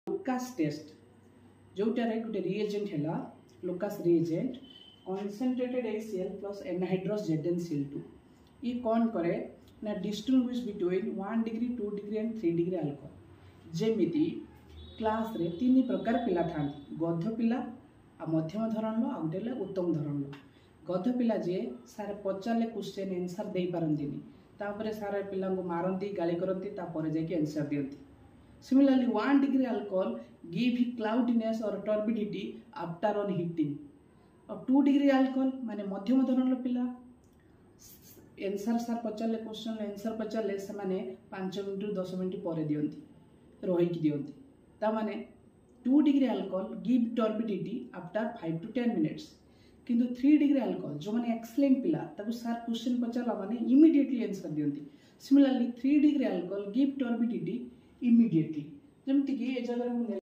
Lucas test जोटारे गोटे reagent है Lucas reagent concentrated HCl plus anhydrous ZnCl2 ये कौन करे ना distinguish between 1 degree 2 degree and 3 degree alcohol जेमिति क्लास रे तीन प्रकार पिला था गध पिला आ मध्यम धरण आ गोटे उत्तम धरण गध पिला जे सारे पचारे क्वेश्चन आंसर दे पारंतिनी तापरे सारे पिला को मारती गाली करती तापर जाके आंसर दियंती similarly 1 degree alcohol give cloudiness और टर्बिडिटी आफ्टर ऑन हीटिंग और 2 डिग्री अल्कोहल माने मध्यम धरण पिला आंसर सार पचारे क्वेश्चन आंसर पचारे से माने 5 मिनट 10 मिनट पर दियंती रहीकि दियंती ता माने 2 degree alcohol give turbidity after 5 to 10 minutes किंतु 3 डिग्री अल्कोहल जो माने एक्सलेंट पिला ताको सार क्वेश्चन पचारला माने इमीडिएटली आंसर दियंती similarly 3 degree alcohol give turbidity immediately जेमति कि ए जगह